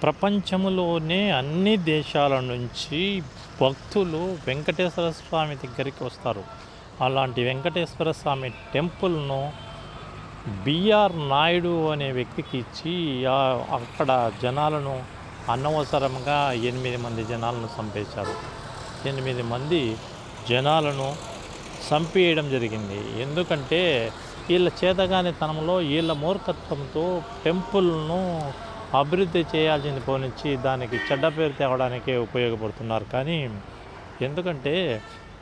ప్రపంచంలోనే అన్ని దేశాల నుంచి భక్తులు వెంకటేశ్వర స్వామి దగ్గరికి వస్తారు. అలాంటి వెంకటేశ్వర స్వామి టెంపుల్ను బిఆర్ నాయుడు అనే వ్యక్తికి ఇచ్చి అక్కడ జనాలను అనవసరంగా 8 మంది జనాలను చంపేశారు. 8 మంది జనాలను చంపేయడం జరిగింది. ఎందుకంటే వీళ్ళ చేతగానితనంలో, వీళ్ళ మూర్ఖత్వంతో టెంపుల్ను అభివృద్ధి చేయాల్సింది పోనిచ్చి దానికి చెడ్డ పేరు తేవడానికే ఉపయోగపడుతున్నారు. కానీ ఎందుకంటే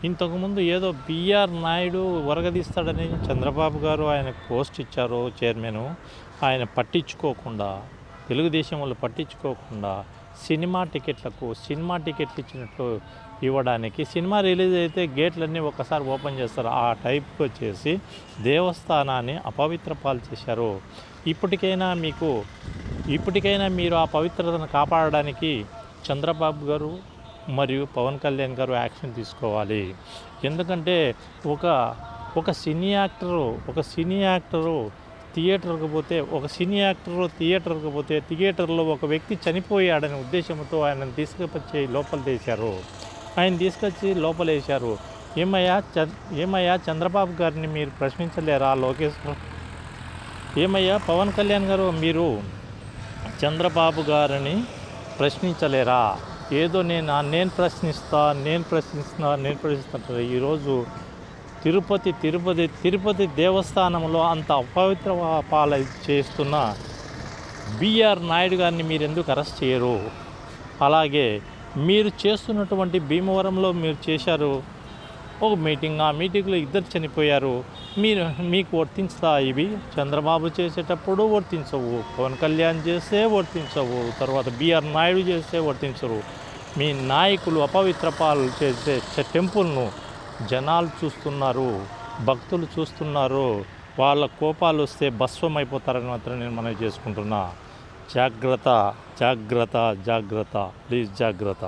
ఇంతకుముందు ఏదో బిఆర్ నాయుడు వరగదీస్తాడని చంద్రబాబు గారు ఆయనకు పోస్ట్ ఇచ్చారు చైర్మన్. ఆయన పట్టించుకోకుండా, తెలుగుదేశం వాళ్ళు పట్టించుకోకుండా సినిమా టికెట్లు ఇచ్చినట్లు ఇవ్వడానికి, సినిమా రిలీజ్ అయితే గేట్లన్నీ ఒకసారి ఓపెన్ చేస్తారు, ఆ టైప్కి వచ్చేసి దేవస్థానాన్ని అపవిత్ర పాలు చేశారు. ఇప్పటికైనా మీరు ఆ పవిత్రతను కాపాడడానికి చంద్రబాబు గారు మరియు పవన్ కళ్యాణ్ గారు యాక్షన్ తీసుకోవాలి. ఎందుకంటే ఒక సినీ యాక్టరు థియేటర్కి పోతే థియేటర్లో ఒక వ్యక్తి చనిపోయాడనే ఉద్దేశంతో ఆయనను తీసుకొచ్చి లోపలేశారు. ఏమయ్యా చంద్రబాబు గారిని మీరు ప్రశ్నించలేరా? ఏమయ్యా పవన్ కళ్యాణ్ గారు, మీరు చంద్రబాబు గారిని ప్రశ్నించలేరా? ఏదో నేను ప్రశ్నిస్తా. ఈరోజు తిరుపతి దేవస్థానంలో అంత అపవిత్ర పాల చేస్తున్న బిఆర్ నాయుడు గారిని మీరు ఎందుకు అరెస్ట్ చేయరు? అలాగే మీరు చేస్తున్నటువంటి భీమవరంలో మీరు చేశారు ఒక మీటింగ్, ఆ మీటింగ్లో 2 చనిపోయారు. మీకు వర్తించుతా ఇవి? చంద్రబాబు చేసేటప్పుడు వర్తించవు, పవన్ కళ్యాణ్ చేస్తే వర్తించవు, తర్వాత బిఆర్ నాయుడు చేస్తే వర్తించరు. మీ నాయకులు అపవిత్ర పాలు చేసే టెంపుల్ను జనాలు చూస్తున్నారు, భక్తులు చూస్తున్నారు. వాళ్ళ కోపాలు వస్తే భస్వం అయిపోతారని మాత్రం నేను మనవి చేసుకుంటున్నా. జాగ్రత్త, ప్లీజ్ జాగ్రత్త.